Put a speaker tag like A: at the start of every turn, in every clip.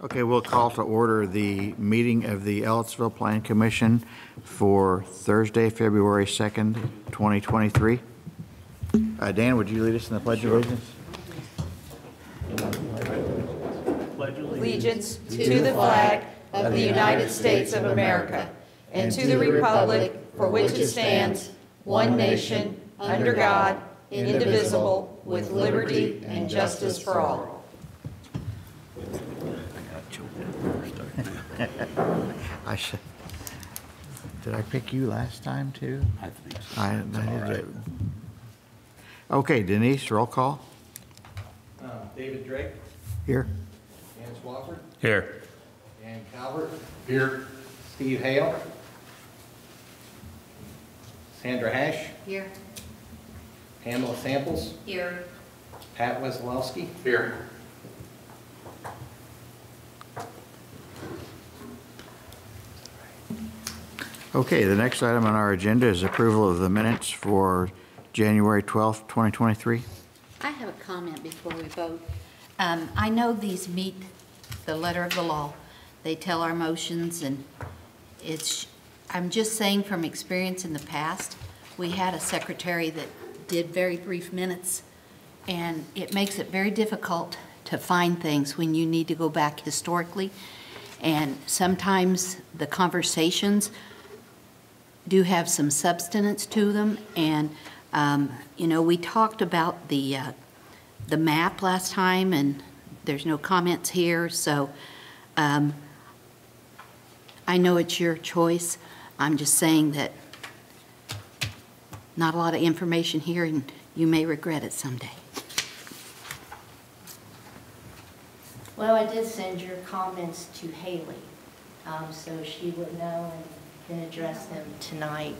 A: Okay, we'll call to order the meeting of the Ellettsville Plan Commission for Thursday, February 2nd, 2023. Dan, would you lead us in the Pledge of Allegiance?
B: Allegiance to the flag of the United States of America and to the republic for which it stands, one nation, under God, indivisible, with liberty and justice for all.
A: Did I pick you last time too?
C: I think so.
A: I did. Okay, Denise, roll call.
D: David Drake.
A: Here.
D: Dan Swafford.
C: Here.
D: Dan Calvert. Here. Steve Hale. Sandra Hash.
B: Here.
D: Pamela Samples.
B: Here.
D: Pat Wesolowski. Here.
A: Okay, the next item on our agenda is approval of the minutes for January 12th, 2023.
E: I have a comment before we vote. I know these meet the letter of the law. They tell our motions, and I'm just saying from experience in the past, we had a secretary that did very brief minutes, and it makes it very difficult to find things when you need to go back historically. And sometimes the conversations do have some substance to them, and you know, we talked about the map last time, and there's no comments here, so I know it's your choice. I'm just saying that not a lot of information here, and you may regret it someday.
F: Well, I did send your comments to Haley, so she would know and can address them tonight.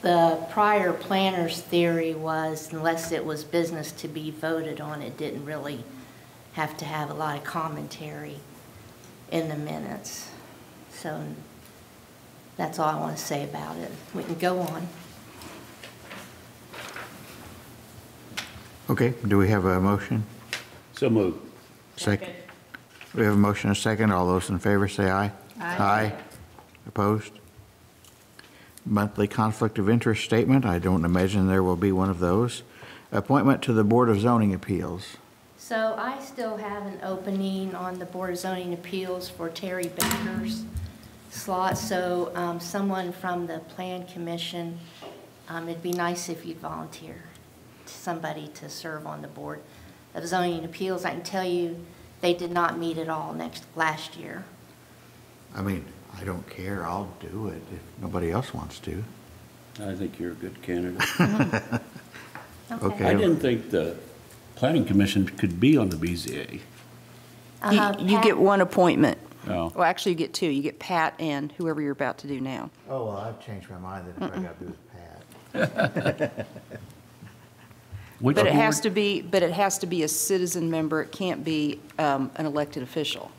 F: The prior planner's theory was unless it was business to be voted on, it didn't really have to have a lot of commentary in the minutes. So that's all I want to say about it. We can go on.
A: Okay, do we have a motion?
C: So moved.
A: Second. We have a motion and a second. All those in favor say aye.
E: Aye.
A: Opposed? Monthly conflict of interest statement. I don't imagine there will be one of those. Appointment to the Board of Zoning Appeals.
F: So I still have an opening on the Board of Zoning Appeals for Terry Baker's slot. So someone from the Plan Commission, it'd be nice if you'd volunteer somebody to serve on the Board of Zoning Appeals. I can tell you they did not meet at all last year.
A: I mean, I don't care. I'll do it if nobody else wants to.
C: I think you're a good candidate.
A: Okay.
C: I didn't think the Planning Commission could be on the BZA.
B: You get one appointment.
C: Oh.
B: Well, actually, you get two. You get Pat and whoever you're about to do now.
A: Oh, well, I've changed my mind that if I got to do with Pat.
B: But it has to be. But it has to be a citizen member. It can't be an elected official.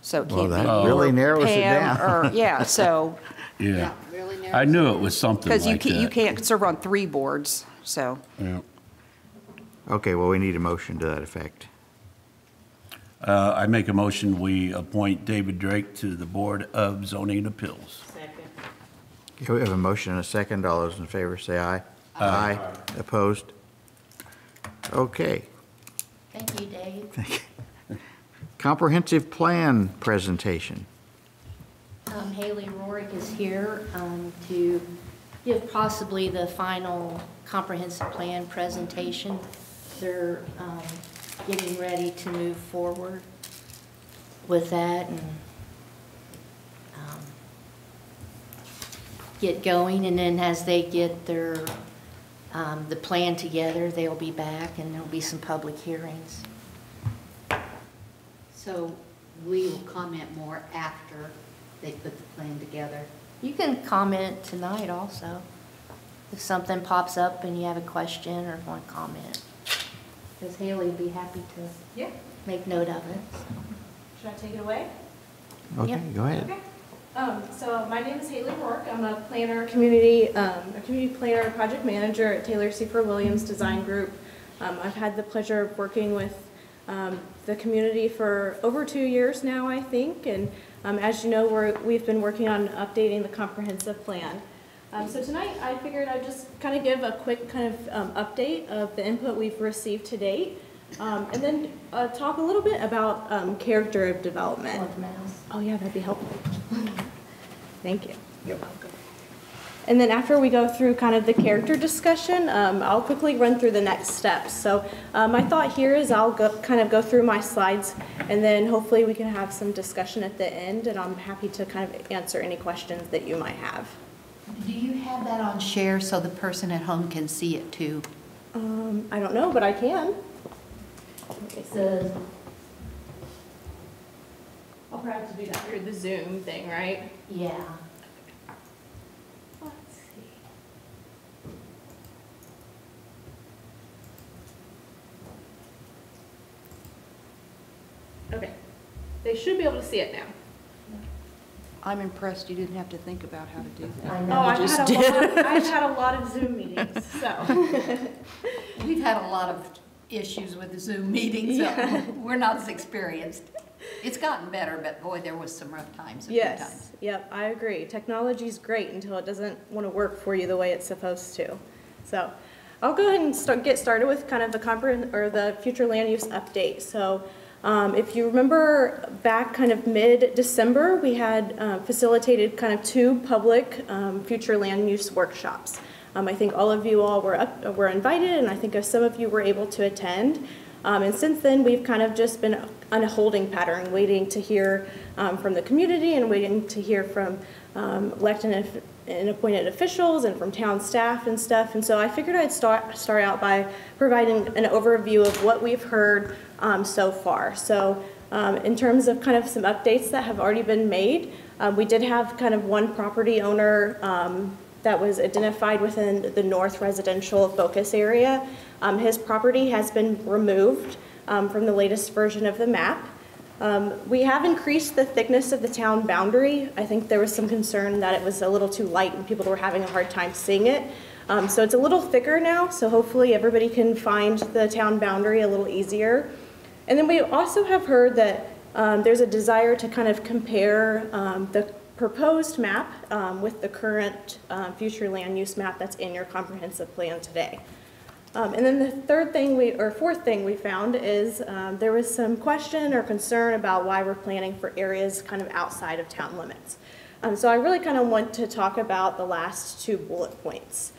B: So it can't
A: Well,
B: be
A: that really narrows it
B: Pam
A: down.
B: Or, yeah. So
C: Yeah.
E: Really narrow.
C: I knew it was something like
B: because
C: that.
B: you can't serve on 3 boards. So
C: Yeah.
A: Okay, well, we need a motion to that effect.
C: I make a motion, we appoint David Drake to the Board of Zoning Appeals.
A: Okay, we have a motion and a second. All those in favor say aye. Aye. Opposed? Okay.
F: Thank you, Dave.
A: Comprehensive plan presentation.
F: Haley Rorick is here to give possibly the final comprehensive plan presentation. They're getting ready to move forward with that and get going. And then as they get their the plan together, they'll be back and there'll be some public hearings.
E: So we will comment more after they put the plan together.
F: You can comment tonight also. If something pops up and you have a question or want to comment. Because Haley would be happy to make note of it.
G: Should I take it away?
A: Okay,
F: Yeah.
A: go ahead.
G: Okay. So my name is Haley Rourke. I'm a planner, community planner, project manager at Taylor Seafer Williams Design Group. I've had the pleasure of working with the community for over 2 years now, I think, and as you know, we've been working on updating the comprehensive plan. So tonight, I figured I'd just kind of give a quick kind of update of the input we've received to date, and then talk a little bit about character of development. Oh yeah, that'd be helpful. Thank you. You're welcome. And then after we go through kind of the character discussion, I'll quickly run through the next steps. So my thought here is I'll kind of go through my slides, and then hopefully we can have some discussion at the end, and I'm happy to kind of answer any questions that you might have.
E: Do you have that on share so the person at home can see it too?
G: I don't know, but I can. It says, I'll probably have to do that through the Zoom thing, right?
F: Yeah.
G: Let's see. Okay, they should be able to see it now.
B: I'm impressed you didn't have to think about how to do that.
F: I know.
G: Oh, I've had a lot of Zoom meetings, so.
E: We've had a lot of issues with the Zoom meetings, so we're not as experienced. It's gotten better, but boy, there was some rough times a few times.
G: Yes, yep, I agree. Technology's great until it doesn't want to work for you the way it's supposed to. So I'll go ahead and get started with kind of the future land use update. So if you remember back kind of mid-December, we had facilitated kind of 2 public future land use workshops. I think all of you all were invited, and I think some of you were able to attend. And since then, we've kind of just been on a holding pattern, waiting to hear from the community and waiting to hear from elected and appointed officials and from town staff and stuff. And so I figured I'd start out by providing an overview of what we've heard so far. So in terms of kind of some updates that have already been made, we did have kind of one property owner that was identified within the North residential focus area. His property has been removed from the latest version of the map. We have increased the thickness of the town boundary. I think there was some concern that it was a little too light and people were having a hard time seeing it. So it's a little thicker now, so hopefully everybody can find the town boundary a little easier. And then we also have heard that there's a desire to kind of compare the proposed map with the current future land use map that's in your comprehensive plan today. And then the fourth thing we found is there was some question or concern about why we're planning for areas kind of outside of town limits. So I really kind of want to talk about the last 2 bullet points.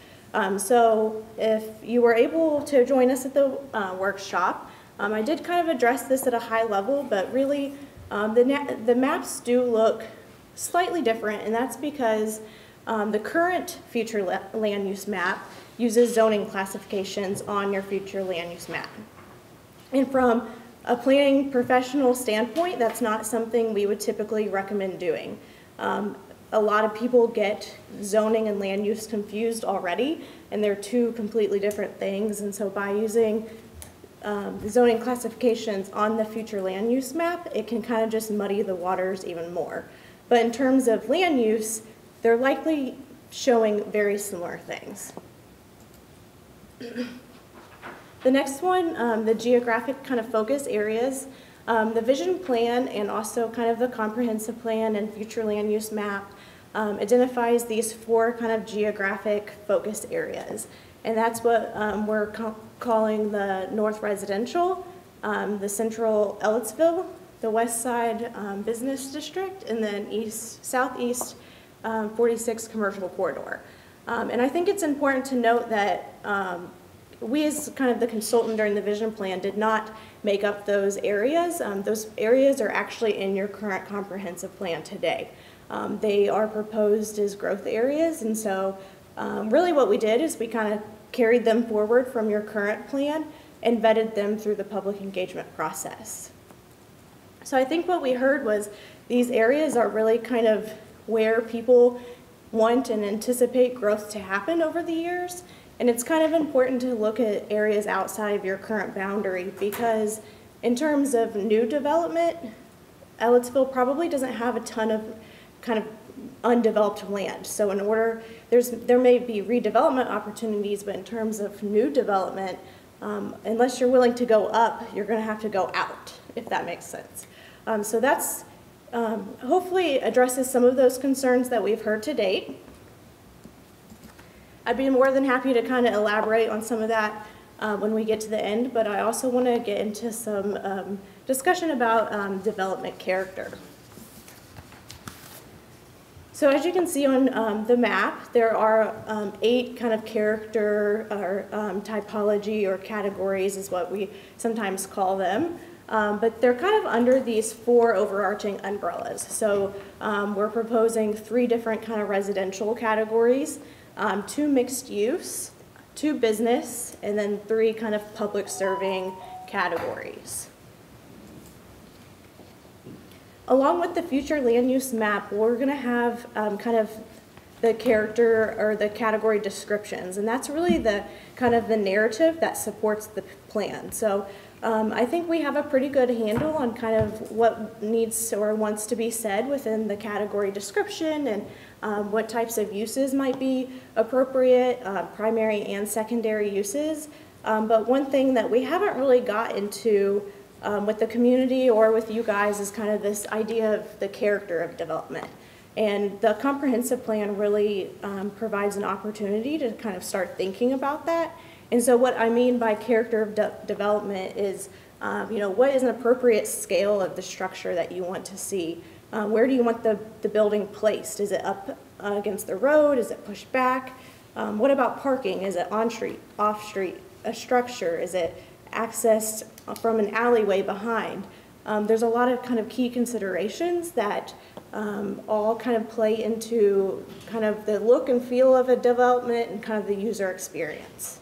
G: So if you were able to join us at the workshop, I did kind of address this at a high level, but really the maps do look slightly different, and that's because the current future land use map uses zoning classifications on your future land use map. And from a planning professional standpoint, that's not something we would typically recommend doing. A lot of people get zoning and land use confused already, and they're 2 completely different things. And so by using the zoning classifications on the future land use map, it can kind of just muddy the waters even more. But in terms of land use, they're likely showing very similar things. The next one, the geographic kind of focus areas. The vision plan and also kind of the comprehensive plan and future land use map identifies these 4 kind of geographic focus areas. And that's what we're calling the North Residential, the Central Ellettsville, the West Side Business District, and then Southeast 46 Commercial Corridor. And I think it's important to note that we as kind of the consultant during the vision plan did not make up those areas. Those areas are actually in your current comprehensive plan today. They are proposed as growth areas, and so really what we did is we kind of carried them forward from your current plan and vetted them through the public engagement process. So I think what we heard was these areas are really kind of where people want and anticipate growth to happen over the years. And it's kind of important to look at areas outside of your current boundary because in terms of new development, Ellettsville probably doesn't have a ton of kind of undeveloped land. So there may be redevelopment opportunities, but in terms of new development, unless you're willing to go up, you're going to have to go out, if that makes sense. So that's hopefully addresses some of those concerns that we've heard to date. I'd be more than happy to kind of elaborate on some of that when we get to the end, but I also want to get into some discussion about development character. So as you can see on the map, there are 8 kind of character or typology or categories is what we sometimes call them. But they're kind of under these 4 overarching umbrellas. So we're proposing 3 different kind of residential categories, 2 mixed use, 2 business, and then 3 kind of public serving categories. Along with the future land use map, we're going to have kind of the character or the category descriptions, and that's really the kind of the narrative that supports the plan. So I think we have a pretty good handle on kind of what needs or wants to be said within the category description and what types of uses might be appropriate, primary and secondary uses. But one thing that we haven't really got into with the community or with you guys is kind of this idea of the character of development. And the comprehensive plan really provides an opportunity to kind of start thinking about that. And so what I mean by character of development is, what is an appropriate scale of the structure that you want to see? Where do you want the building placed? Is it up against the road? Is it pushed back? What about parking? Is it on-street, off-street, a structure? Is it accessed from an alleyway behind? There's a lot of kind of key considerations that all kind of play into kind of the look and feel of a development and kind of the user experience.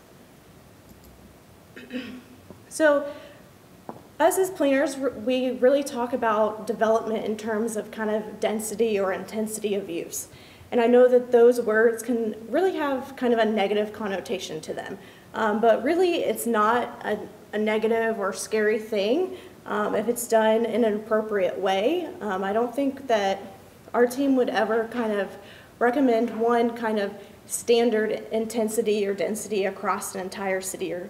G: So us as planners, we really talk about development in terms of kind of density or intensity of use. And I know that those words can really have kind of a negative connotation to them. But really, it's not a negative or scary thing if it's done in an appropriate way. I don't think that our team would ever kind of recommend one kind of standard intensity or density across an entire city or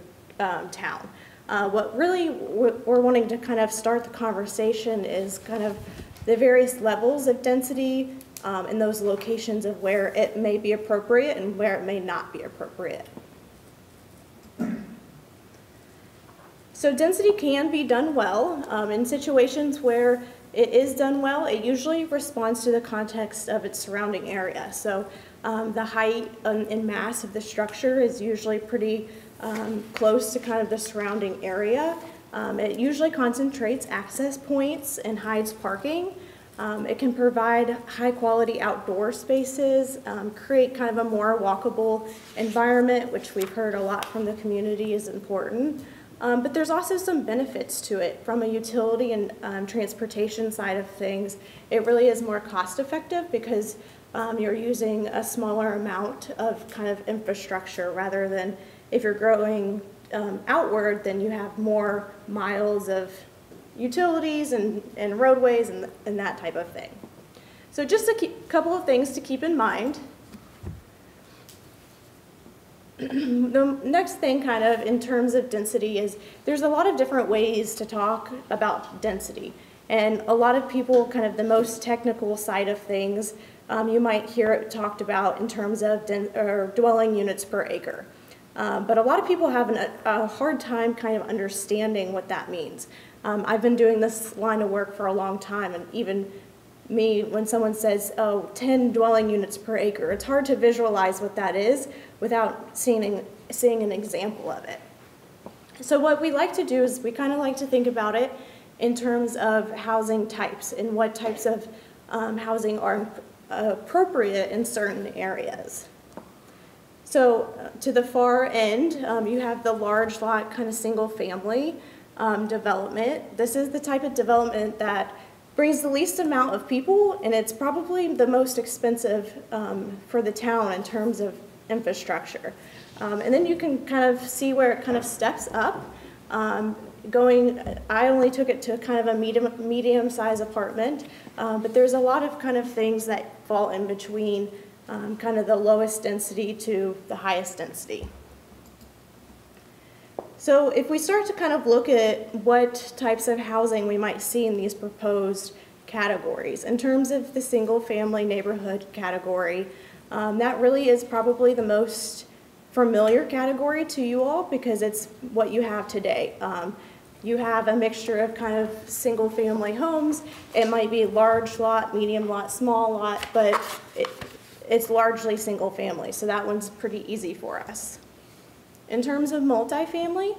G: town. What really we're wanting to kind of start the conversation is kind of the various levels of density and those locations of where it may be appropriate and where it may not be appropriate. So density can be done well. In situations where it is done well, it usually responds to the context of its surrounding area. So the height and mass of the structure is usually pretty close to kind of the surrounding area. It usually concentrates access points and hides parking. It can provide high-quality outdoor spaces, create kind of a more walkable environment, which we've heard a lot from the community is important. But there's also some benefits to it from a utility and transportation side of things. It really is more cost-effective because you're using a smaller amount of kind of infrastructure rather than if you're growing outward, then you have more miles of utilities and roadways and that type of thing. So just a couple of things to keep in mind. The next thing kind of in terms of density is there's a lot of different ways to talk about density. And a lot of people kind of the most technical side of things, you might hear it talked about in terms of dwelling units per acre. But a lot of people have a hard time kind of understanding what that means. I've been doing this line of work for a long time, and even me, when someone says, oh, 10 dwelling units per acre, it's hard to visualize what that is without seeing an example of it. So what we like to do is we kind of like to think about it in terms of housing types and what types of housing are appropriate in certain areas. So to the far end, you have the large lot kind of single family development. This is the type of development that brings the least amount of people, and it's probably the most expensive for the town in terms of infrastructure. And then you can kind of see where it kind of steps up. I only took it to kind of a medium-sized apartment, but there's a lot of kind of things that fall in between kind of the lowest density to the highest density. So if we start to kind of look at what types of housing we might see in these proposed categories, in terms of the single-family neighborhood category, that really is probably the most familiar category to you all because it's what you have today. You have a mixture of kind of single-family homes. It might be large lot, medium lot, small lot, but it's largely single-family, so that one's pretty easy for us. In terms of multifamily,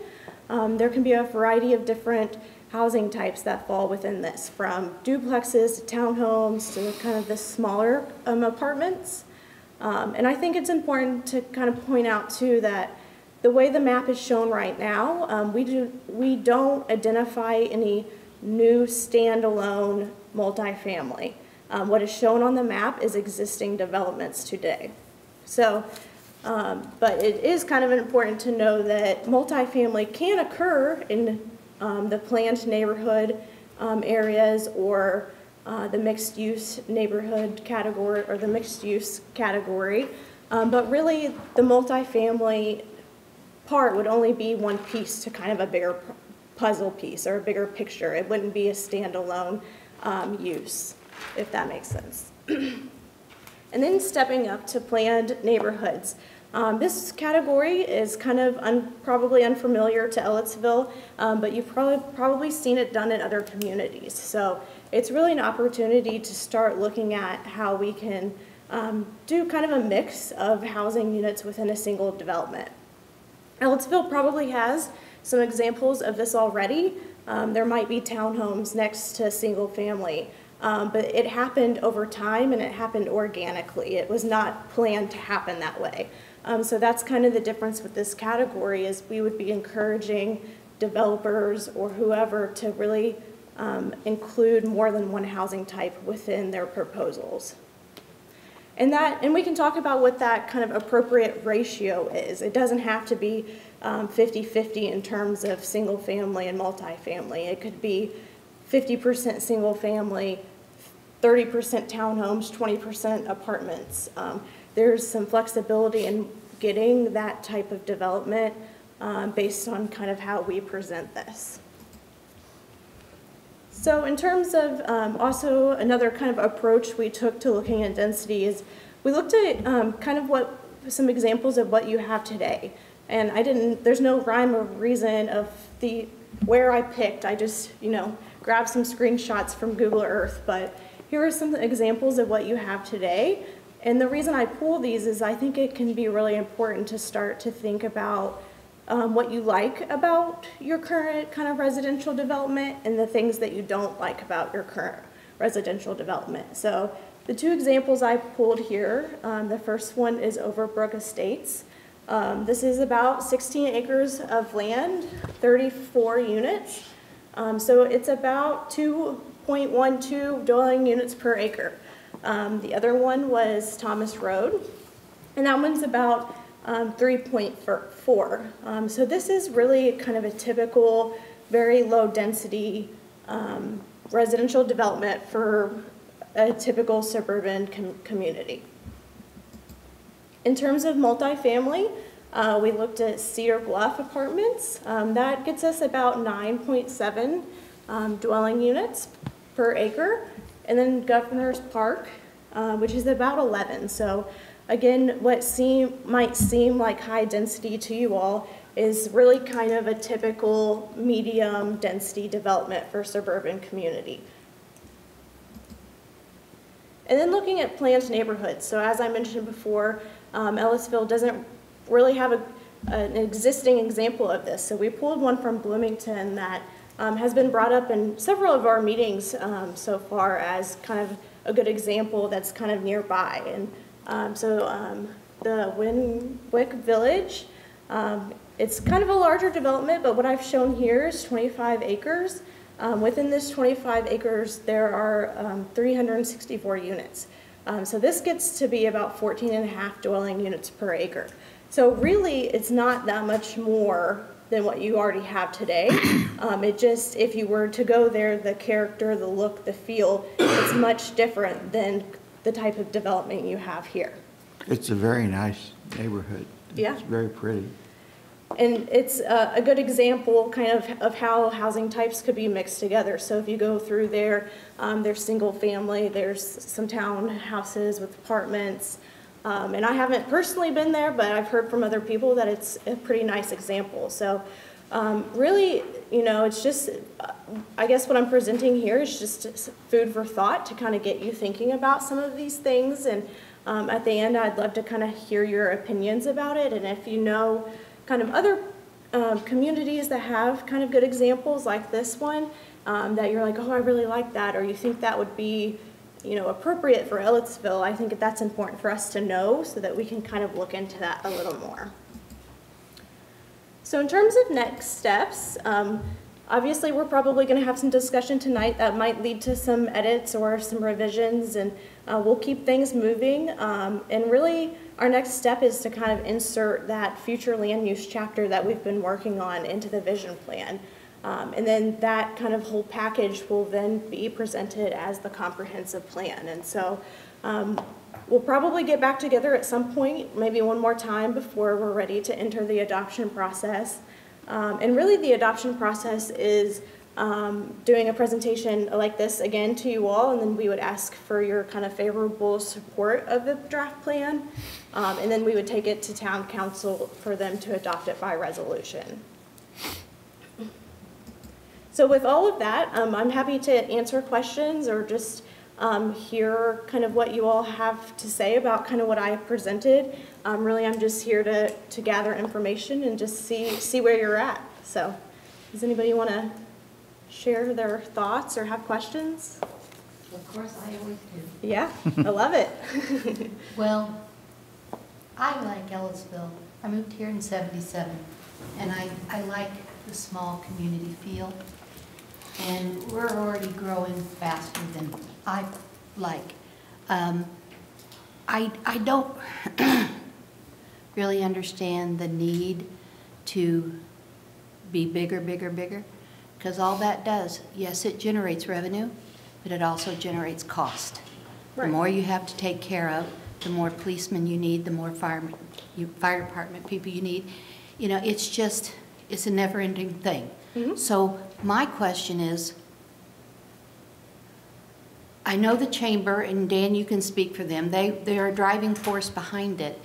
G: there can be a variety of different housing types that fall within this, from duplexes to townhomes to kind of the smaller apartments. And I think it's important to kind of point out too that the way the map is shown right now, we don't identify any new standalone multifamily. What is shown on the map is existing developments today. So, but it is kind of important to know that multifamily can occur in the planned neighborhood areas or the mixed-use neighborhood category or the mixed-use category. But really, the multifamily part would only be one piece to kind of a bigger puzzle piece or a bigger picture. It wouldn't be a standalone use, if that makes sense. And then stepping up to planned neighborhoods. This category is kind of probably unfamiliar to Ellettsville, but you've probably seen it done in other communities. So it's really an opportunity to start looking at how we can do kind of a mix of housing units within a single development. Ellettsville probably has some examples of this already. There might be townhomes next to single family, but it happened over time and it happened organically. It was not planned to happen that way. So that's kind of the difference with this category is we would be encouraging developers or whoever to really include more than one housing type within their proposals. And we can talk about what that kind of appropriate ratio is. It doesn't have to be 50-50 in terms of single family and multifamily. It could be 50% single family, 30% townhomes, 20% apartments. There's some flexibility in getting that type of development based on kind of how we present this. So in terms of also another kind of approach we took to looking at density is we looked at kind of some examples of what you have today. And there's no rhyme or reason of where I picked. I just, grabbed some screenshots from Google Earth. But here are some examples of what you have today. And the reason I pull these is I think it can be really important to start to think about what you like about your current kind of residential development and the things that you don't like about your current residential development. So the two examples I pulled here, the first one is Overbrook Estates. This is about 16 acres of land, 34 units. So it's about 2.12 dwelling units per acre. The other one was Thomas Road, and that one's about 3.4. So this is really kind of a typical, very low density residential development for a typical suburban community. In terms of multifamily, we looked at Cedar Bluff Apartments. That gets us about 9.7 dwelling units per acre. And then Governor's Park, which is about 11. So again, what might seem like high density to you all is really kind of a typical medium density development for a suburban community. And then looking at planned neighborhoods. So as I mentioned before, Ellettsville doesn't really have an existing example of this. So we pulled one from Bloomington that has been brought up in several of our meetings so far as kind of a good example that's kind of nearby. And the Winwick Village, it's kind of a larger development, but what I've shown here is 25 acres. Within this 25 acres, there are 364 units. So this gets to be about 14.5 dwelling units per acre. So really, it's not that much more than what you already have today. It just, if you were to go there, the character, the look, the feel, it's much different than the type of development you have here.
A: It's a very nice neighborhood.
G: Yeah.
A: It's very pretty.
G: And it's a good example kind of how housing types could be mixed together. So if you go through there, there's single family, there's some townhouses with apartments. And I haven't personally been there, but I've heard from other people that it's a pretty nice example. So really, you know, it's just, I guess what I'm presenting here is just food for thought to kind of get you thinking about some of these things. And at the end, I'd love to kind of hear your opinions about it. And if you know kind of other communities that have kind of good examples like this one, that you're like, oh, I really like that, or you think that would be, you know, appropriate for Ellettsville, I think that's important for us to know so that we can kind of look into that a little more. So in terms of next steps, obviously we're probably going to have some discussion tonight that might lead to some edits or some revisions, and we'll keep things moving. And really, our next step is to kind of insert that future land use chapter that we've been working on into the vision plan. And then that kind of whole package will then be presented as the comprehensive plan. And so we'll probably get back together at some point, maybe one more time before we're ready to enter the adoption process. And really the adoption process is doing a presentation like this again to you all, and then we would ask for your kind of favorable support of the draft plan. And then we would take it to town council for them to adopt it by resolution. So with all of that, I'm happy to answer questions or just hear kind of what you all have to say about kind of what I presented. Really, I'm just here to gather information and just see where you're at. So does anybody want to share their thoughts or have questions?
E: Of course, I always do.
G: Yeah, I love it.
E: Well, I like Ellettsville. I moved here in '77, and I like the small community feel. And we're already growing faster than I like. I don't really understand the need to be bigger, because all that does, yes, it generates revenue, but it also generates cost.
G: Right.
E: The more you have to take care of, the more policemen you need, the more fire department people you need. You know, it's a never-ending thing. Mm-hmm. So my question is, I know the chamber, and Dan, you can speak for them. They are a driving force behind it.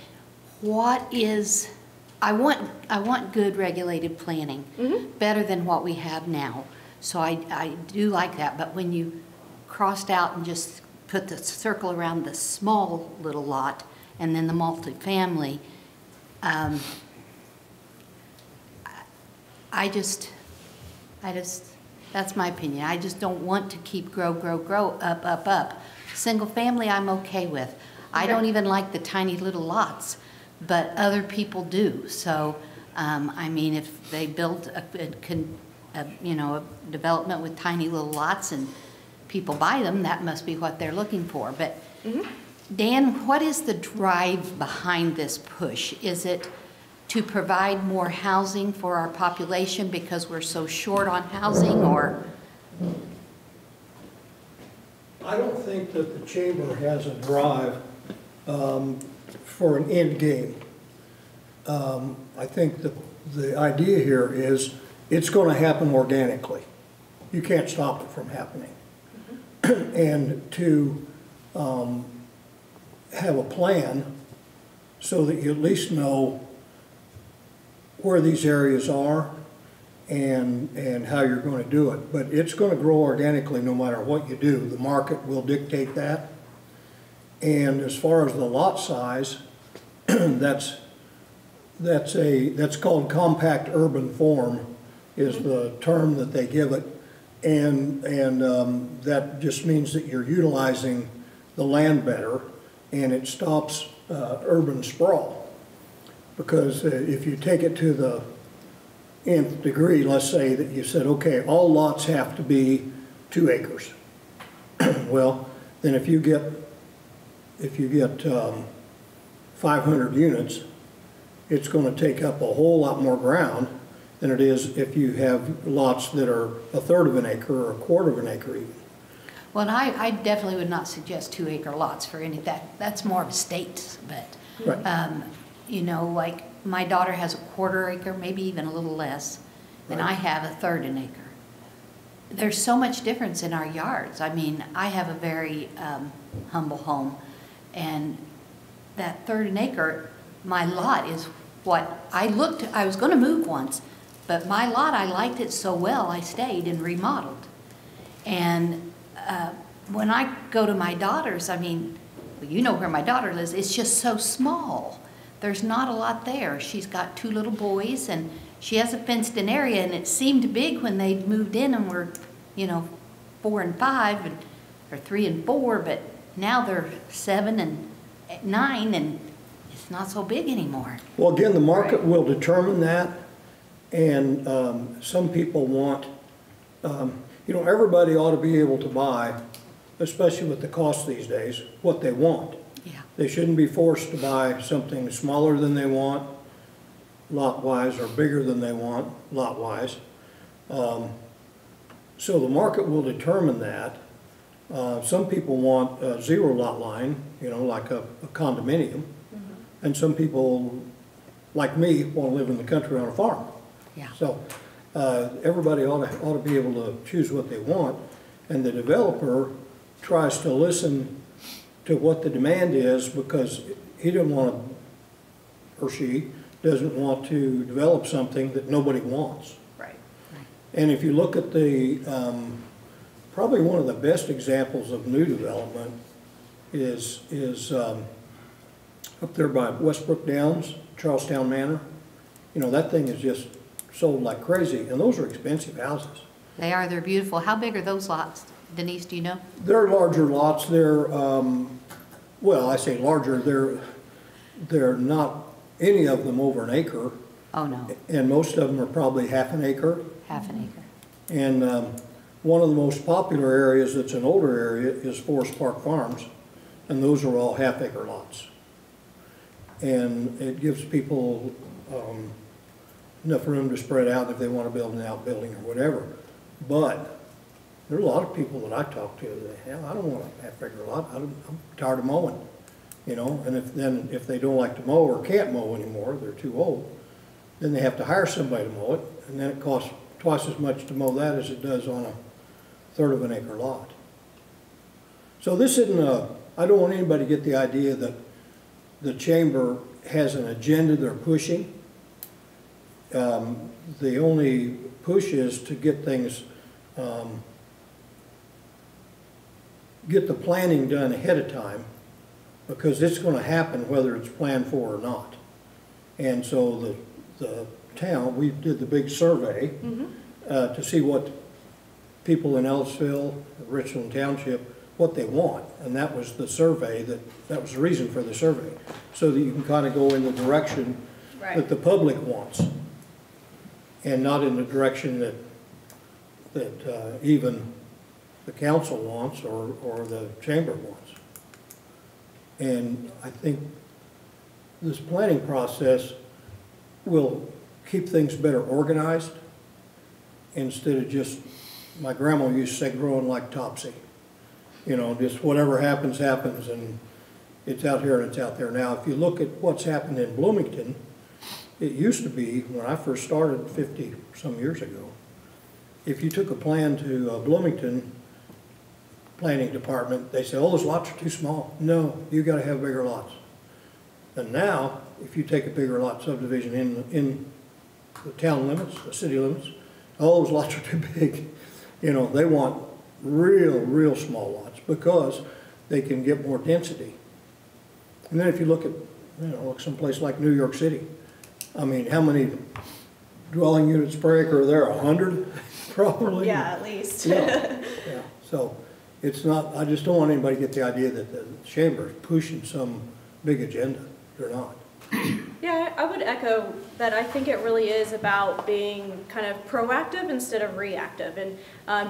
E: What is, I want good regulated planning, mm-hmm. better than what we have now. So I do like that, but when you crossed out and just put the circle around the small little lot and then the multifamily, that's my opinion. I just don't want to keep grow, up. Single family, I'm okay with. Okay. I don't even like the tiny little lots, but other people do. So, I mean, if they build a development with tiny little lots and people buy them, that must be what they're looking for. But mm-hmm. Dan, what is the drive behind this push? Is it to provide more housing for our population because we're so short on housing, or?
H: I don't think that the chamber has a drive for an end game. I think the idea here is it's going to happen organically. You can't stop it from happening. Mm-hmm. And to have a plan so that you at least know where these areas are and how you're going to do it. But it's going to grow organically no matter what you do. The market will dictate that. And as far as the lot size, that's called compact urban form is the term that they give it. And that just means that you're utilizing the land better, and it stops urban sprawl. Because if you take it to the nth degree, let's say that you said, okay, all lots have to be 2 acres. Well, then if you get 500 units, it's going to take up a whole lot more ground than it is if you have lots that are 1/3 of an acre or 1/4 of an acre even.
E: Well, I definitely would not suggest 2 acre lots for any of that. That's more of a state, but, right. You know, like my daughter has a 1/4 acre, maybe even a little less, and I have a 1/3 an acre. There's so much difference in our yards. I mean, I have a very humble home, and that 1/3 an acre, my lot is what I was going to move once, but my lot, I liked it so well, I stayed and remodeled. And when I go to my daughter's, I mean, well, you know where my daughter lives, it's just so small. There's not a lot there. She's got 2 little boys, and she has a fenced-in area, and it seemed big when they moved in and were, you know, 4 and 5, or 3 and 4, but now they're 7 and 9, and it's not so big anymore.
H: Well, again, the market will determine that, and some people want, you know, everybody ought to be able to buy, especially with the cost these days, what they want.
E: Yeah.
H: They shouldn't be forced to buy something smaller than they want, lot-wise, or bigger than they want, lot-wise. So the market will determine that. Some people want a 0 lot line, you know, like a condominium. And some people, like me, want to live in the country on a farm.
E: Yeah.
H: So everybody ought to be able to choose what they want, and the developer tries to listen to what the demand is, because he doesn't want to, or she doesn't want to develop something that nobody wants.
E: Right.
H: And if you look at the, probably one of the best examples of new development is up there by Westbrook Downs, Charlestown Manor. You know, that thing is just sold like crazy, and those are expensive houses.
E: They are. They're beautiful. How big are those lots? Denise, do you know?
H: They're larger lots. They're, well, I say larger. They're not any of them over an acre.
E: Oh, no.
H: And most of them are probably half an acre.
E: Half an acre.
H: And one of the most popular areas that's an older area is Forest Park Farms, and those are all half-acre lots. And it gives people enough room to spread out if they want to build an outbuilding or whatever. But there are a lot of people that I talk to that, hell, I don't want a half-acre lot. I'm tired of mowing, you know. And if they don't like to mow or can't mow anymore, they're too old, then they have to hire somebody to mow it, and then it costs twice as much to mow that as it does on a 1/3 of an acre lot. So this isn't I don't want anybody to get the idea that the chamber has an agenda they're pushing. The only push is to get things, get the planning done ahead of time, because it's going to happen whether it's planned for or not. And so the town, we did the big survey to see what people in Ellettsville, Richland Township, what they want, and that was the survey, that was the reason for the survey, so that you can kind of go in the direction that the public wants, and not in the direction that even the council wants or the chamber wants. And I think this planning process will keep things better organized, instead of just, my grandma used to say, growing like Topsy. You know, just whatever happens, happens, and it's out here and it's out there. Now, if you look at what's happened in Bloomington, it used to be, when I first started 50-some years ago, if you took a plan to Bloomington Planning Department, they say, oh, those lots are too small. No, you got to have bigger lots. And now, if you take a bigger lot subdivision in the town limits, the city limits, all those lots are too big. You know, they want real small lots, because they can get more density. And then if you look at, you know, look someplace like New York City, I mean, how many dwelling units per acre are there? 100, probably?
G: Yeah, at least.
H: Yeah. So it's not, I just don't want anybody to get the idea that the chamber is pushing some big agenda. They're not.
G: Yeah, I would echo that. I think it really is about being kind of proactive instead of reactive. And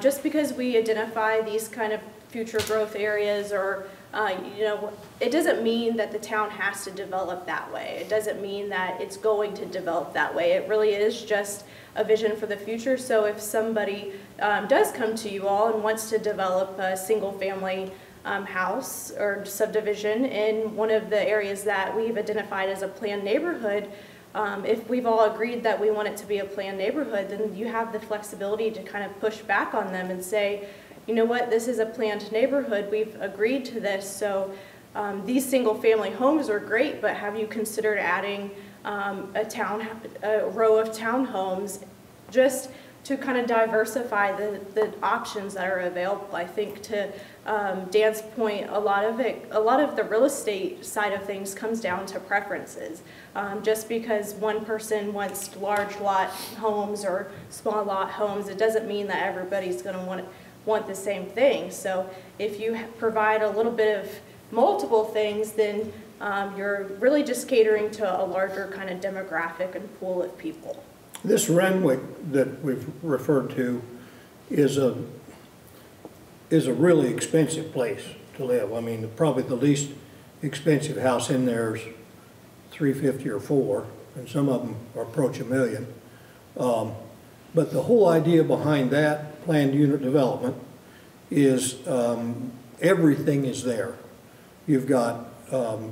G: just because we identify these kind of future growth areas, or, you know, it doesn't mean that the town has to develop that way. It doesn't mean that it's going to develop that way. It really is just a vision for the future. So if somebody does come to you all and wants to develop a single family house or subdivision in one of the areas that we've identified as a planned neighborhood, if we've all agreed that we want it to be a planned neighborhood, then you have the flexibility to kind of push back on them and say, you know what, this is a planned neighborhood, we've agreed to this, so these single-family homes are great, but have you considered adding a row of townhomes just to kind of diversify the options that are available? I think to Dan's point, a lot of the real estate side of things comes down to preferences. Just because one person wants large lot homes or small lot homes, it doesn't mean that everybody's going to want the same thing. So if you provide a little bit of multiple things, then you're really just catering to a larger kind of demographic and pool of people.
H: This Renwick that we've referred to is a really expensive place to live. I mean, probably the least expensive house in there is $350,000 or $400,000, and some of them approach $1 million. But the whole idea behind that planned unit development is everything is there. You've got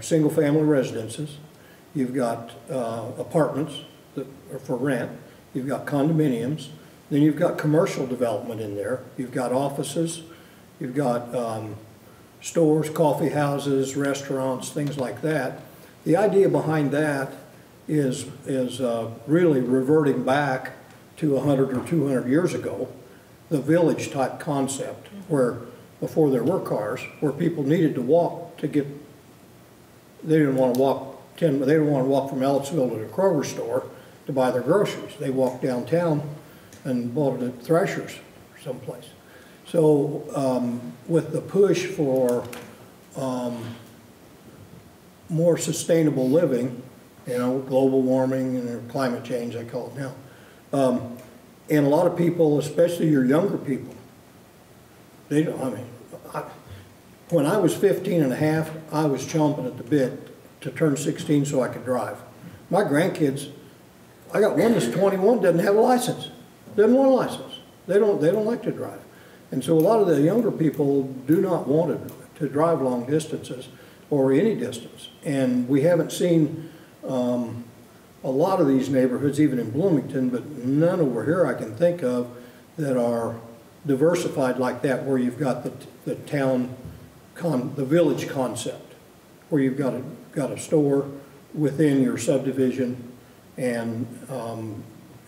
H: single-family residences, you've got apartments that are for rent, you've got condominiums, then you've got commercial development in there, you've got offices, you've got stores, coffee houses, restaurants, things like that. The idea behind that is really reverting back to 100 or 200 years ago, the village type concept, where before there were cars, where people needed to walk to get, they didn't want to walk they didn't want to walk from Ellettsville to the Kroger store to buy their groceries. They walked downtown and bought it at Thrasher's or someplace. So with the push for more sustainable living, you know, global warming and climate change, I call it now, and a lot of people, especially your younger people, they don't, I mean, when I was 15 and a half, I was chomping at the bit to turn 16 so I could drive. My grandkids, I got one that's 21, doesn't have a license, doesn't want a license. They don't like to drive. And so a lot of the younger people do not want to drive long distances or any distance. And we haven't seen a lot of these neighborhoods, even in Bloomington, but none over here I can think of that are diversified like that, where you've got the town, the village concept, where you've got a store within your subdivision and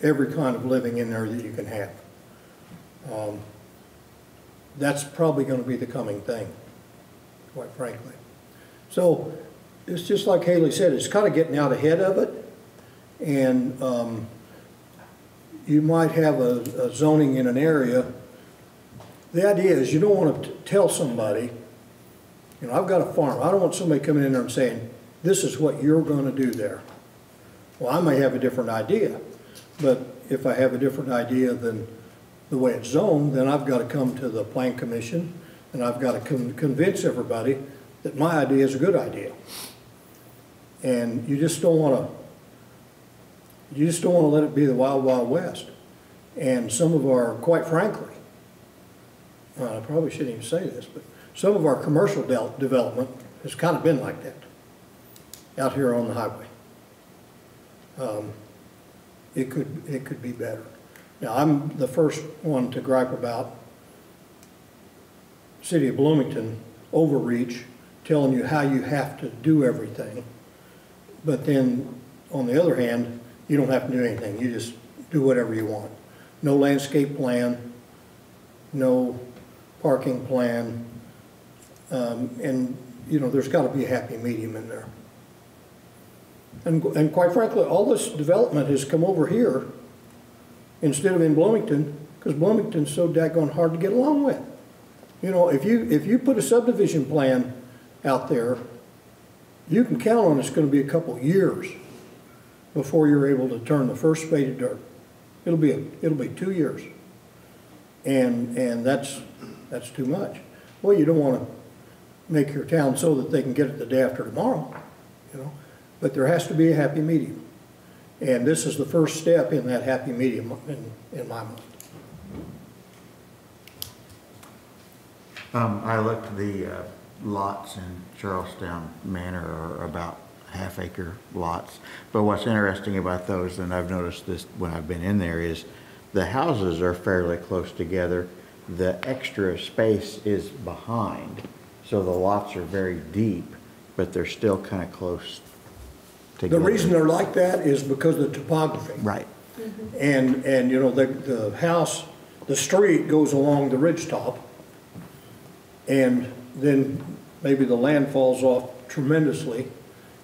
H: every kind of living in there that you can have. That's probably going to be the coming thing, quite frankly. So it's just like Haley said, it's kind of getting out ahead of it. And you might have a zoning in an area. The idea is you don't want to tell somebody, you know, I've got a farm. I don't want somebody coming in there and saying, this is what you're going to do there. Well, I may have a different idea, but if I have a different idea than the way it's zoned, then I've got to come to the Plan Commission and I've got to convince everybody that my idea is a good idea. And you just don't want to let it be the wild, wild west. And some of our, quite frankly, I probably shouldn't even say this, but some of our commercial development has kind of been like that out here on the highway. It could be better. Now, I'm the first one to gripe about City of Bloomington overreach, telling you how you have to do everything. But then, on the other hand, you don't have to do anything. You just do whatever you want. No landscape plan, no parking plan, and you know, there's got to be a happy medium in there. And quite frankly, all this development has come over here instead of in Bloomington, because Bloomington's so daggone hard to get along with. You know, if you put a subdivision plan out there, you can count on it's going to be a couple years before you're able to turn the first spade of dirt. It'll be 2 years, and that's too much. Well, you don't want to make your town so that they can get it the day after tomorrow, you know. But there has to be a happy medium, and this is the first step in that happy medium in my mind.
A: I looked, the lots in Charlestown Manor are about half-acre lots. But what's interesting about those, and I've noticed this when I've been in there, is the houses are fairly close together. The extra space is behind, so the lots are very deep, but they're still kind of close together.
H: The reason they're like that is because of the topography.
A: Right.
H: And you know, the house, the street goes along the ridgetop, and then maybe the land falls off tremendously in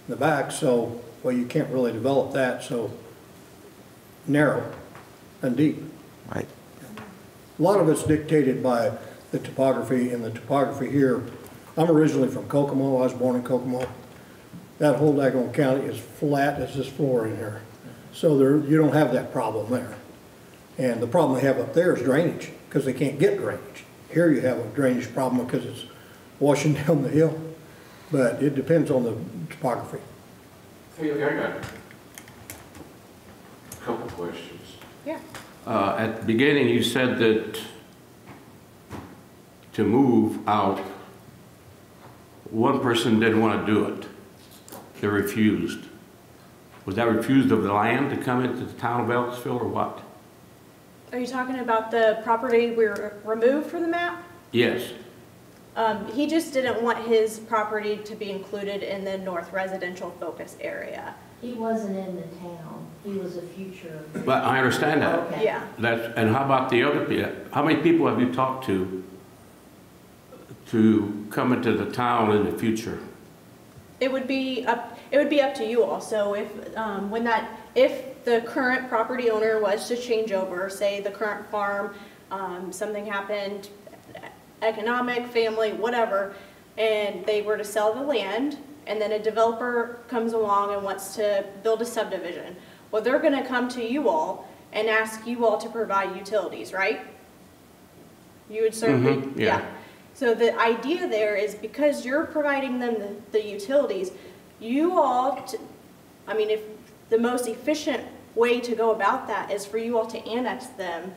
H: the back, so, well, you can't really develop that, so narrow and deep.
A: Right.
H: A lot of it's dictated by the topography, and the topography here, I'm originally from Kokomo, I was born in Kokomo. That whole daggone county is flat as this floor in here. So there, you don't have that problem there. And the problem they have up there is drainage, because they can't get drainage. Here you have a drainage problem because it's washing down the hill, but it depends on the topography.
I: Hey, I got a couple questions.
G: Yeah.
I: At the beginning, you said that to move out, one person didn't want to do it. They refused. Was that refused of the land to come into the town of Ellettsville or what?
G: Are you talking about the property we removed from the map?
I: Yes.
G: He just didn't want his property to be included in the north residential focus area.
F: He wasn't in the town, he was a future.
I: But I understand that.
F: Okay.
G: Yeah.
I: And how about the other people? How many people have you talked to come into the town in the future?
G: It would be up to you all. So if the current property owner was to change over, say the current farm, something happened, economic, family, whatever, and they were to sell the land, and then a developer comes along and wants to build a subdivision, well, they're gonna come to you all and ask you all to provide utilities, right? You would certainly,
I: yeah.
G: So the idea there is because you're providing them the utilities, you all, I mean, if the most efficient way to go about that is for you all to annex them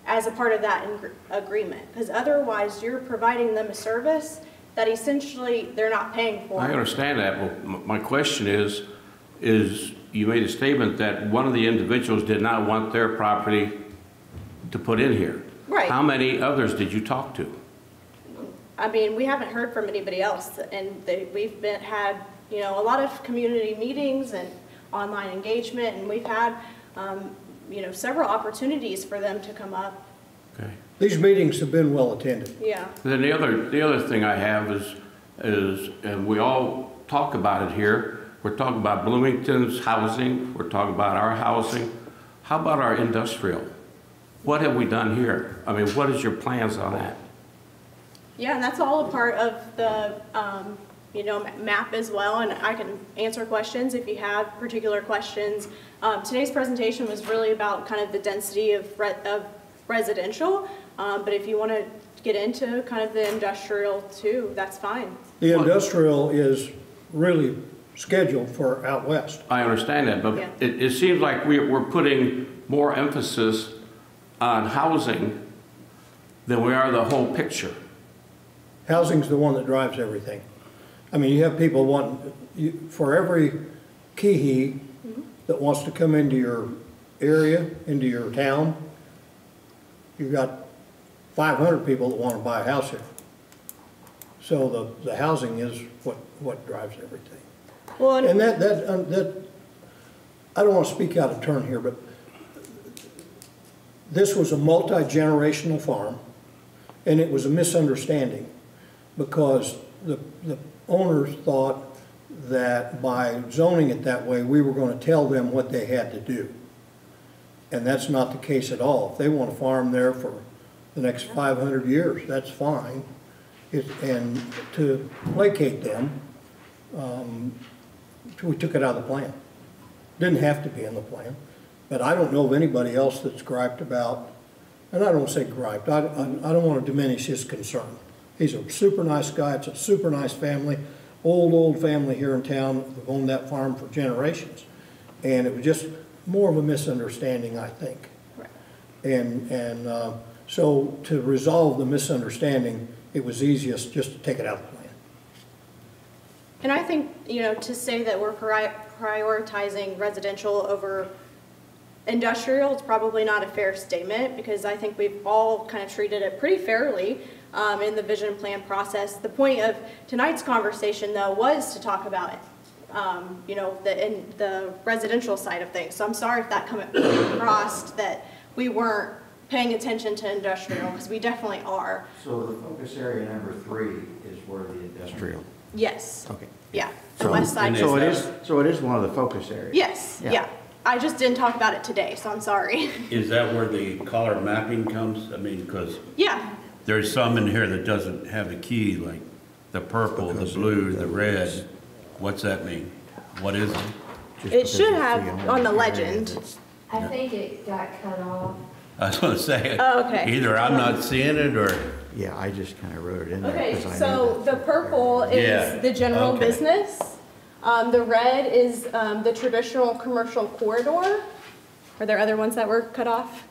G: as a part of that agreement. Because otherwise you're providing them a service that essentially they're not paying for.
I: I understand that. Well, my question is you made a statement that one of the individuals did not want their property to put in here.
G: Right.
I: How many others did you talk to?
G: I mean, we haven't heard from anybody else, and we've had a lot of community meetings and online engagement, and we've had several opportunities for them to come up.
I: Okay.
H: These meetings have been well attended.
G: Yeah.
I: Then the other thing I have is, and we all talk about it here, we're talking about Bloomington's housing, we're talking about our housing. How about our industrial? What have we done here? I mean, what is your plans on that?
G: Yeah, and that's all a part of the map as well, and I can answer questions if you have particular questions. Today's presentation was really about kind of the density of residential, but if you want to get into kind of the industrial too, that's fine.
H: The industrial is really scheduled for out west.
I: I understand that, but
G: Yeah.
I: it seems like we're putting more emphasis on housing than we are the whole picture.
H: Housing's the one that drives everything. I mean, you have people wanting, for every kihi that wants to come into your area, into your town, you've got 500 people that want to buy a house here. So the housing is what drives everything.
G: Well,
H: And that I don't want to speak out of turn here, but this was a multi-generational farm, and it was a misunderstanding because the owners thought that by zoning it that way, we were going to tell them what they had to do. And that's not the case at all. If they want to farm there for the next 500 years, that's fine. And to placate them, we took it out of the plan. Didn't have to be in the plan. But I don't know of anybody else that's griped about, and I don't say griped, I don't want to diminish his concern. He's a super nice guy, it's a super nice family, old family here in town, who've owned that farm for generations. And it was just more of a misunderstanding, I think.
G: Right.
H: And so to resolve the misunderstanding, it was easiest just to take it out of the plan.
G: And I think, you know, to say that we're prioritizing residential over industrial is probably not a fair statement, because I think we've all kind of treated it pretty fairly in the vision plan process. The point of tonight's conversation, though, was to talk about you know, the residential side of things. So I'm sorry if that came across that we weren't paying attention to industrial, because we definitely are.
A: So the focus area number 3 is where the industrial.
G: Yes.
A: Okay.
G: Yeah, the west side.
A: So it is one of the focus areas.
G: Yes, yeah. I just didn't talk about it today, so I'm sorry.
C: Is that where the color mapping comes? I mean, because
G: Yeah,
C: there's some in here that doesn't have a key, like the purple, the blue, the red. What's that mean? What is it?
G: it should have on the legend.
F: I think it got cut off.
C: I was gonna say,
G: Oh, okay.
C: either I'm not seeing it or,
A: Yeah, I just kind of wrote it in there
G: Okay,
A: because I knew
G: so
A: that.
G: the purple
C: Yeah,
G: is the general
C: okay.
G: business. The red is the traditional commercial corridor. Are there other ones that were cut off?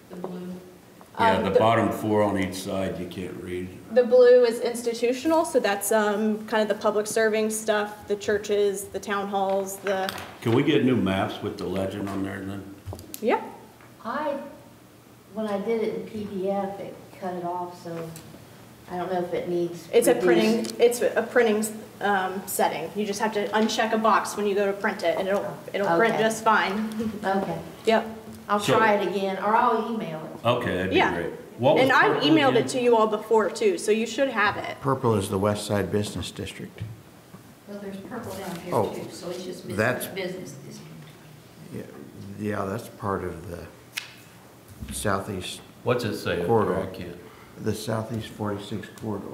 E: The blue.
C: yeah, the bottom 4 on each side, you can't read.
G: The blue is institutional, so that's kind of the public serving stuff, the churches, the town halls, the,
C: Can we get new maps with the legend on there then?
G: yeah.
F: When I did it in PDF, it cut it off, so I don't know if it needs.
G: It's a
F: reduced.
G: printing setting. You just have to uncheck a box when you go to print it, and it'll print
F: Okay.
G: just fine.
F: Okay,
G: Yep.
F: I'll
C: So-
F: try it again, or I'll email it.
C: Okay, that'd be
G: Yeah.
C: great. What was
G: And I've
C: purple
G: emailed
C: again?
G: it to you all before too, so you should have it.
A: Purple is the West Side Business District.
E: Well, there's purple down here
A: Oh,
E: too, so it's just
A: that's-
E: business district.
A: Yeah, that's part of the southeast,
C: What's it say up
A: Corridor.
C: there? I can't.
A: the southeast 46 corridor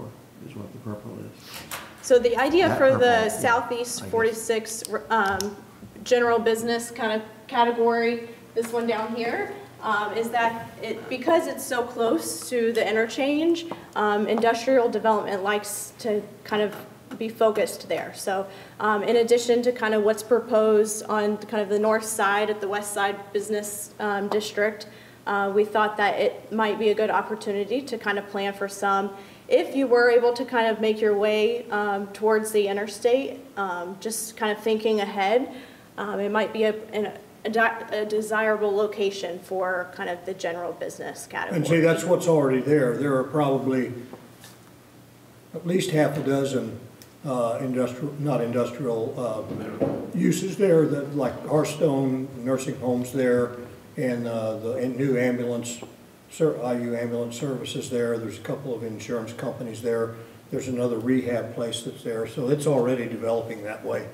A: is what the purple is.
G: So the idea
A: That
G: for
A: purple,
G: the
A: yeah,
G: Southeast
A: I guess.
G: 46 general business kind of category, this one down here, is that because it's so close to the interchange, industrial development likes to kind of be focused there. So in addition to kind of what's proposed on kind of the north side at the west side business district, we thought that it might be a good opportunity to kind of plan for some. If you were able to kind of make your way towards the interstate, just kind of thinking ahead, it might be a desirable location for kind of the general business category.
H: And see, that's what's already there. There are probably at least half a dozen industrial uses there, that like Hearthstone nursing homes there, and the new ambulance, IU ambulance services there. There's a couple of insurance companies there. There's another rehab place that's there. So it's already developing that way.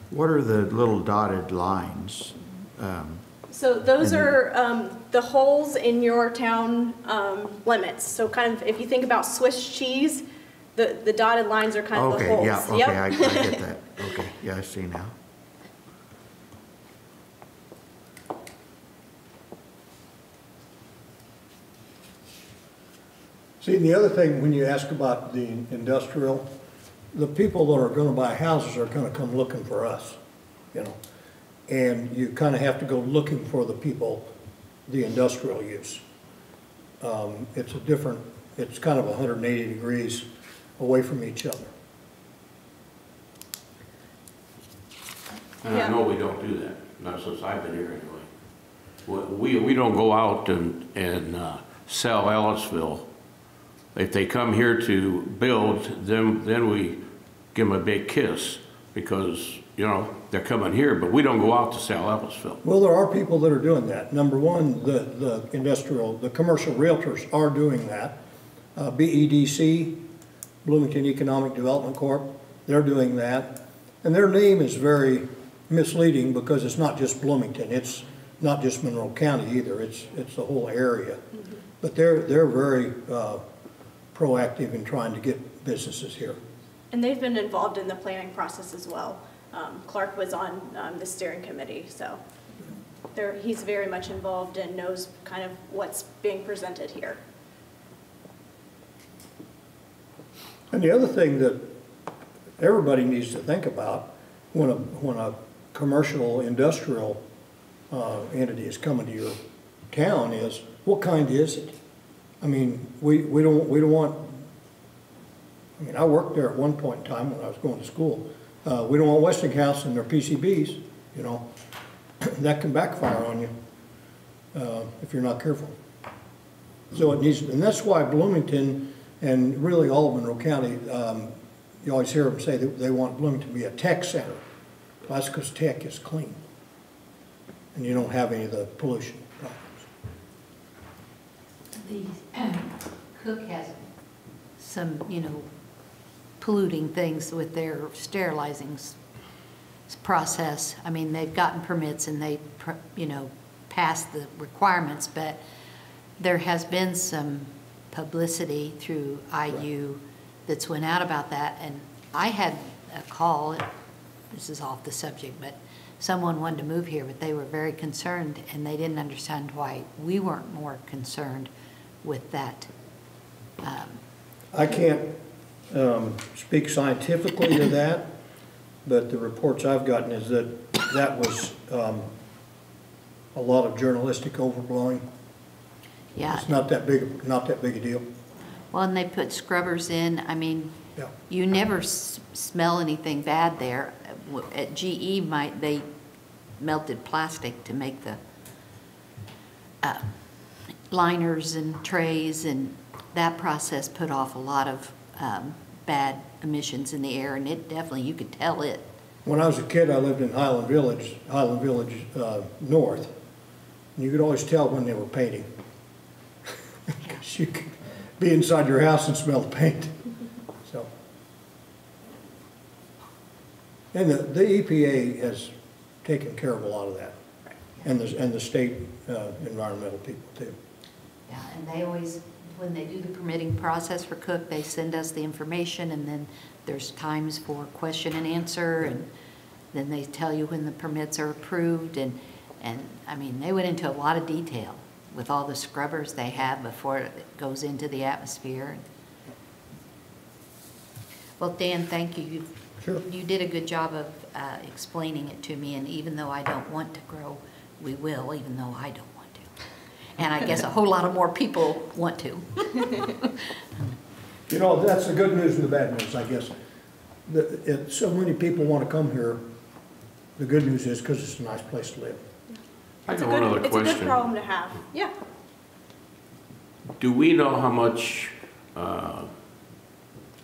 A: What are the little dotted lines?
G: So those are the holes in your town limits. So kind of, if you think about Swiss cheese, the dotted lines are kind of the
A: Okay,
G: holes.
A: yeah, okay,
G: Yep.
A: I get that. Okay, yeah, I see now.
H: See, the other thing, when you ask about the industrial, the people that are gonna buy houses are gonna come looking for us, you know? And you kind of have to go looking for the people, the industrial use. It's a different, it's kind of 180 degrees away from each other.
I: And I
G: Yeah.
I: know we don't do that, not since I've been here anyway. We don't go out and sell Ellettsville. If they come here to build, then we give them a big kiss, because, you know, they're coming here, but we don't go out to sell Ellettsville.
H: Well, there are people that are doing that. Number one, the commercial realtors are doing that. BEDC, Bloomington Economic Development Corp., they're doing that. And their name is very misleading, because it's not just Bloomington, it's not just Monroe County either, it's the whole area. But they're very proactive in trying to get businesses here.
G: And they've been involved in the planning process as well. Clark was on the steering committee, so he's very much involved and knows kind of what's being presented here.
H: And the other thing that everybody needs to think about when a commercial industrial entity is coming to your town is, what kind is it? I mean, we don't want I mean, I worked there at one point in time when I was going to school. We don't want Westinghouse and their PCBs, you know. That can backfire on you if you're not careful. So it needs, and that's why Bloomington and really all of Monroe County, you always hear them say that they want Bloomington to be a tech center. Well, that's because tech is clean and you don't have any of the pollution problems.
E: Cook has some, you know, polluting things with their sterilizing process. I mean, they've gotten permits and they, you know, passed the requirements, but there has been some publicity through IU that's went out about that. And I had a call, this is off the subject, but someone wanted to move here, but they were very concerned and they didn't understand why we weren't more concerned with that.
H: I can't speak scientifically to that, but the reports I've gotten is that that was a lot of journalistic overblowing.
E: Yeah.
H: It's not that big a deal.
E: Well, and they put scrubbers in. I mean,
H: Yeah.
E: you never smell anything bad there. At GE, they melted plastic to make the liners and trays, and that process put off a lot of bad emissions in the air, and it definitely, you could tell it.
H: When I was a kid, I lived in Highland Village North, and you could always tell when they were painting. Because you could be inside your house and smell the paint. So, and the EPA has taken care of a lot of that, and the state environmental people too.
E: Yeah, and they always, when they do the permitting process for Cook, they send us the information, and then there's times for question and answer, and then they tell you when the permits are approved, and I mean, they went into a lot of detail with all the scrubbers they have before it goes into the atmosphere. Well, Dan, thank you.
H: Sure.
E: You did a good job of explaining it to me, and even though I don't want to grow, we will, even though I don't want to. And I guess a whole lot of more people want to.
H: You know, that's the good news and the bad news, I guess. So many people want to come here. The good news is because it's a nice place to live.
I: I got one other
G: It's a
I: question.
G: good problem to have. Yeah.
I: Do we know how much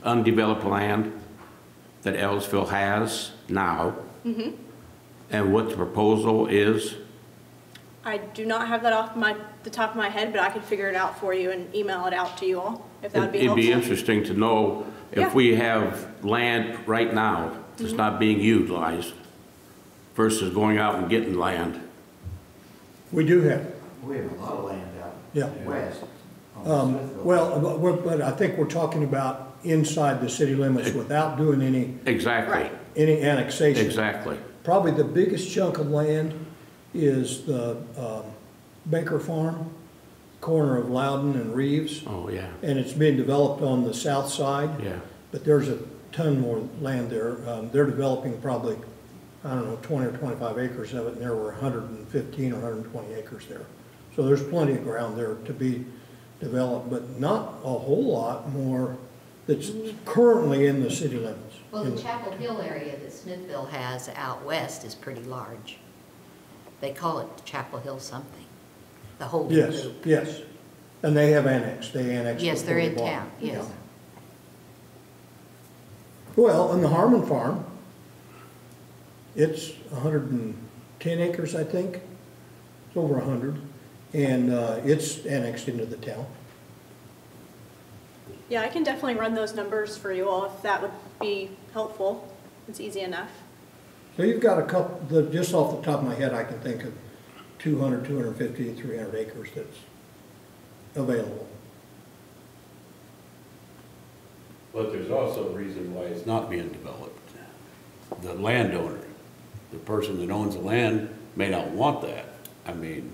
I: undeveloped land that Ellettsville has now?
G: Mm-hmm.
I: And what the proposal is?
G: I do not have that off the top of my head, but I could figure it out for you and email it out to you all, if that would be
I: It'd
G: helpful.
I: be interesting to know if
G: Yeah.
I: we have land right now that's not being utilized versus going out and getting land.
H: We do have it.
A: We have a lot of land out
H: Yeah.
A: west.
H: Well, but I think we're talking about inside the city limits without doing
I: Exactly.
G: Right.
H: any annexation.
I: Exactly.
H: Probably the biggest chunk of land is the Baker Farm, corner of Loudon and Reeves.
I: Oh, yeah.
H: And it's being developed on the south side.
I: Yeah.
H: But there's a ton more land there. They're developing probably, I don't know, 20 or 25 acres of it, and there were 115 or 120 acres there. So there's plenty of ground there to be developed, but not a whole lot more that's currently in the city limits.
E: Well, the Chapel Hill area that Smithville has out west is pretty large. They call it Chapel Hill something, the whole
H: Yes,
E: group.
H: yes. And they have annexed,
E: Yes, they're
H: before
E: in
H: they bought.
E: town, yes.
H: Yeah. Well, and the Harmon Farm, it's 110 acres, I think. It's over 100, and it's annexed into the town.
G: Yeah, I can definitely run those numbers for you all if that would be helpful. It's easy enough.
H: So you've got a couple, just off the top of my head, I can think of 200, 250, 300 acres that's available.
C: But there's also a reason why it's not being developed. The landowner, the person that owns the land may not want that. I mean,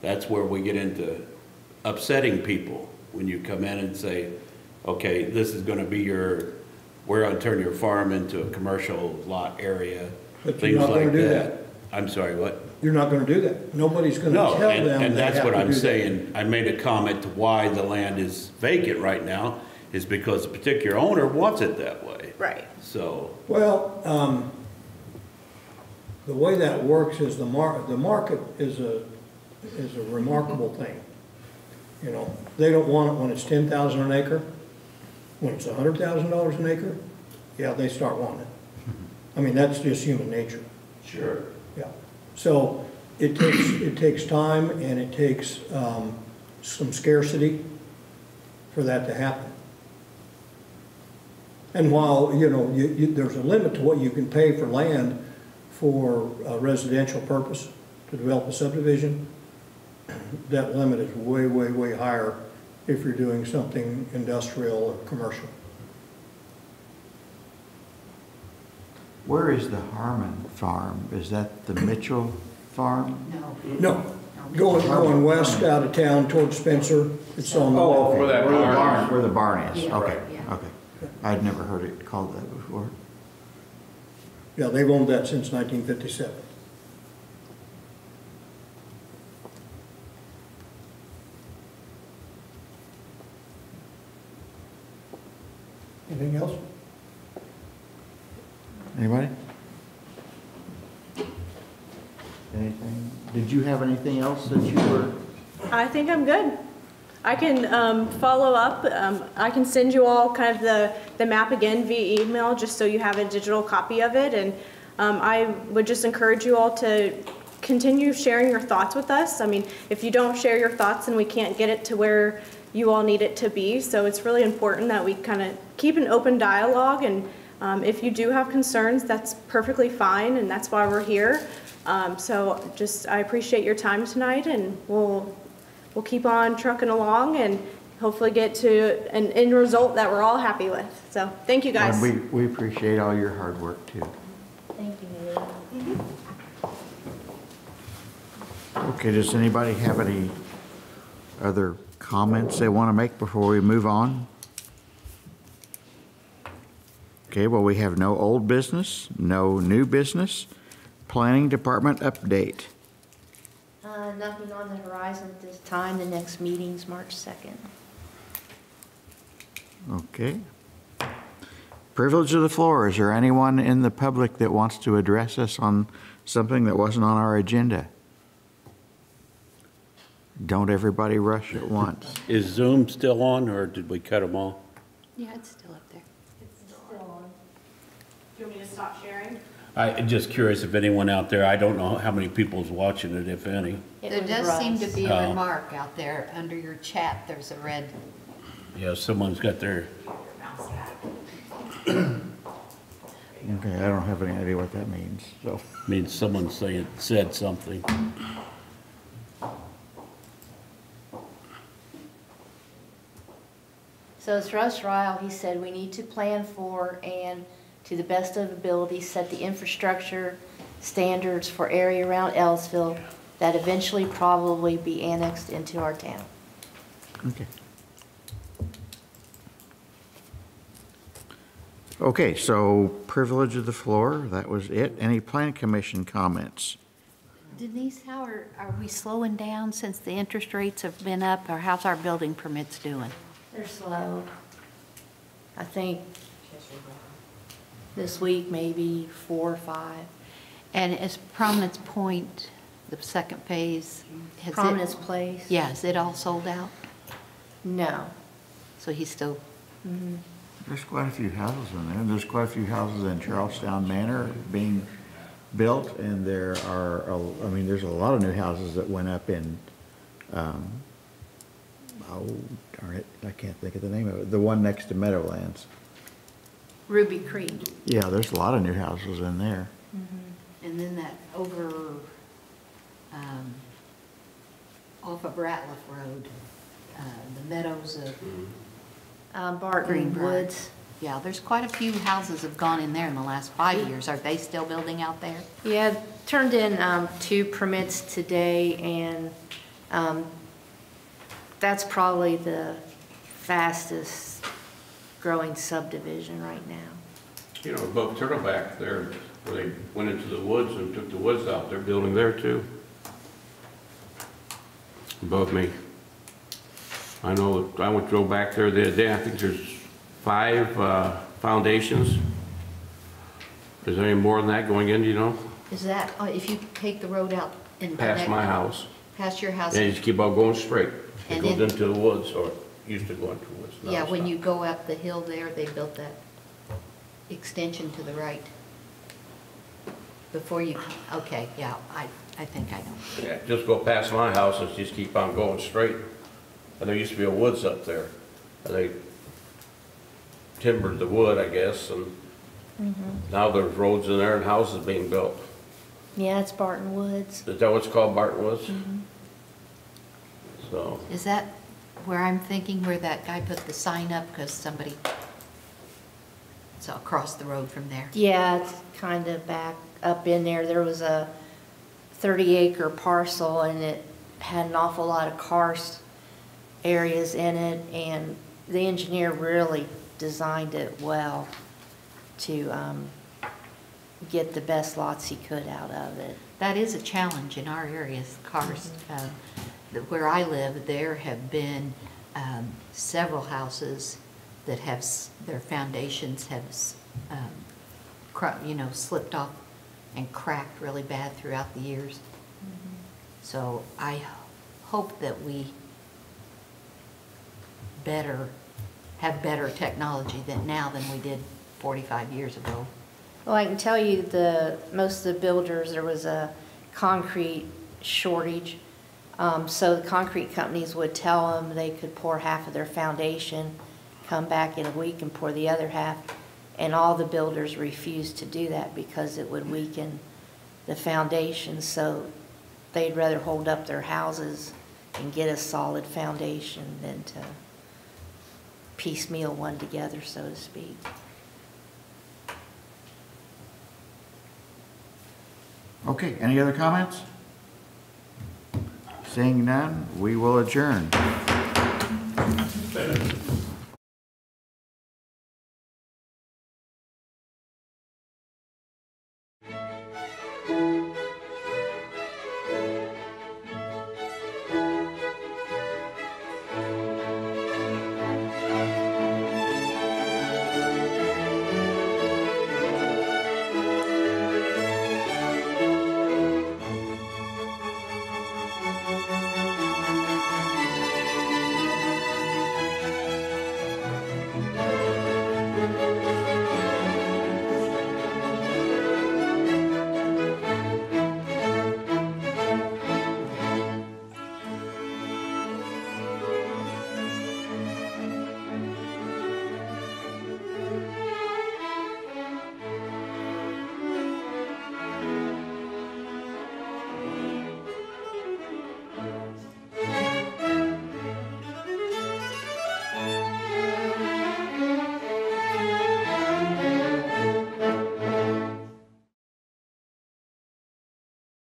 C: that's where we get into upsetting people when you come in and say, okay, this is gonna be we're gonna turn your farm into a commercial lot area,
H: But you're
C: things
H: not gonna
C: like
H: do
C: that.
H: that.
C: I'm sorry, what?
H: You're not gonna do that. Nobody's gonna
C: No,
H: tell them
C: and
H: they
C: that's
H: have
C: what
H: to
C: I'm
H: do that.
C: saying. I made a comment to why the land is vacant right now, is because the particular owner wants it that way.
G: Right.
C: So,
H: Well, the way that works is the market is a remarkable thing. You know, they don't want it when it's 10,000 an acre. When it's $100,000 an acre, yeah, they start wanting it. I mean, that's just human nature.
C: sure.
H: Yeah. So it takes time and it takes some scarcity for that to happen. And while, you know, there's a limit to what you can pay for land for a residential purpose to develop a subdivision, that limit is way, way, way higher if you're doing something industrial or commercial.
A: Where is the Harmon farm? Is that the Mitchell farm?
H: No, going west out of town towards Spencer, it's on the left.
A: okay.
I: where that
A: Where the
I: barn
A: barn,
I: is.
A: where the barn is,
E: Yeah.
A: okay,
E: Yeah.
A: okay. I'd never heard it called that before.
H: Yeah, they've owned that since 1957. Anything else?
A: Anybody? Anything? Did you have anything else that you were?
G: I think I'm good. I can follow up. I can send you all kind of the map again via email, just so you have a digital copy of it. And I would just encourage you all to continue sharing your thoughts with us. I mean, if you don't share your thoughts, then we can't get it to where you all need it to be. So it's really important that we kind of keep an open dialogue. And if you do have concerns, that's perfectly fine, and that's why we're here. So just, I appreciate your time tonight, and we'll keep on trucking along and hopefully get to an end result that we're all happy with. So thank you, guys.
A: And we appreciate all your hard work too.
F: Thank you.
A: Okay, does anybody have any other comments they want to make before we move on? Okay, well, we have no old business, no new business. Planning Department update.
F: Nothing on the horizon at this time. The next meeting's March 2nd.
A: Okay. Privilege of the floor. Is there anyone in the public that wants to address us on something that wasn't on our agenda? Don't everybody rush at once.
C: Is Zoom still on, or did we cut them off?
E: Yeah, it's still up there.
G: Do you want me to stop sharing?
C: I'm just curious if anyone out there, I don't know how many people's watching it, if any.
E: There does seem to be a remark out there under your chat. There's a red.
C: Yeah, someone's got their,
A: Okay, I don't have any idea what that means, so.
C: means someone said something.
F: So as Russ Ryle, he said, we need to plan for and, to the best of ability, set the infrastructure standards for area around Ellettsville that eventually probably be annexed into our town.
A: Okay. Okay, so privilege of the floor, that was it. Any plan commission comments?
E: Denise, how are we slowing down since the interest rates have been up, or how's our building permits doing?
F: They're slow. I think this week maybe 4 or 5.
E: And is Prominence Point, the second phase, has
F: Prominence
E: it?
F: Place?
E: Yeah, is it all sold out?
F: No.
E: So he's still,
A: There's quite a few houses in there. There's quite a few houses in Charlestown Manor being built, and there are, I mean, there's a lot of new houses that went up in, oh, darn it, I can't think of the name of it, the one next to Meadowlands.
E: Ruby Creek.
A: Yeah, there's a lot of new houses in there.
E: And then that over, off of Ratliff Road, the meadows of
F: Barton
E: Greenbrier.
F: Woods.
E: Yeah, there's quite a few houses have gone in there in the last 5 years. Are they still building out there?
F: Yeah, turned in 2 permits today, and that's probably the fastest growing subdivision right now.
I: You know, above Turtleback there, where they went into the woods and took the woods out, they're building there too. Above me. I know, that I drove back there the other day, I think there's 5 foundations. Is there any more than that going in, do you know?
E: Is that, if you take the road out and
I: Past my house.
E: Past your house?
I: And you just keep on going straight. It
E: And
I: goes
E: then-
I: into the woods, or used to go into the woods. Now
E: Yeah,
I: it's
E: when
I: not.
E: you go up the hill there, they built that extension to the right. Before you, okay, yeah, I think I know.
I: Yeah, just go past my house and just keep on going straight. And there used to be a woods up there. And they timbered the wood, I guess, and now there's roads in there and houses being built.
F: Yeah, it's Barton Woods.
I: Is that what's called Barton Woods? So,
E: Is that where I'm thinking, where that guy put the sign up because somebody, it's across the road from there?
F: Yeah, it's kind of back up in there. There was a 30-acre parcel, and it had an awful lot of karst areas in it, and the engineer really designed it well to get the best lots he could out of it.
E: That is a challenge in our areas, karst. Where I live, there have been several houses that have, their foundations have, slipped off and cracked really bad throughout the years. So I hope that we have better technology now than we did 45 years ago.
F: Well, I can tell you most of the builders, there was a concrete shortage. So the concrete companies would tell them they could pour half of their foundation, come back in a week and pour the other half. And all the builders refused to do that because it would weaken the foundation. So they'd rather hold up their houses and get a solid foundation than to piecemeal one together, so to speak.
A: Okay, any other comments? Seeing none, we will adjourn.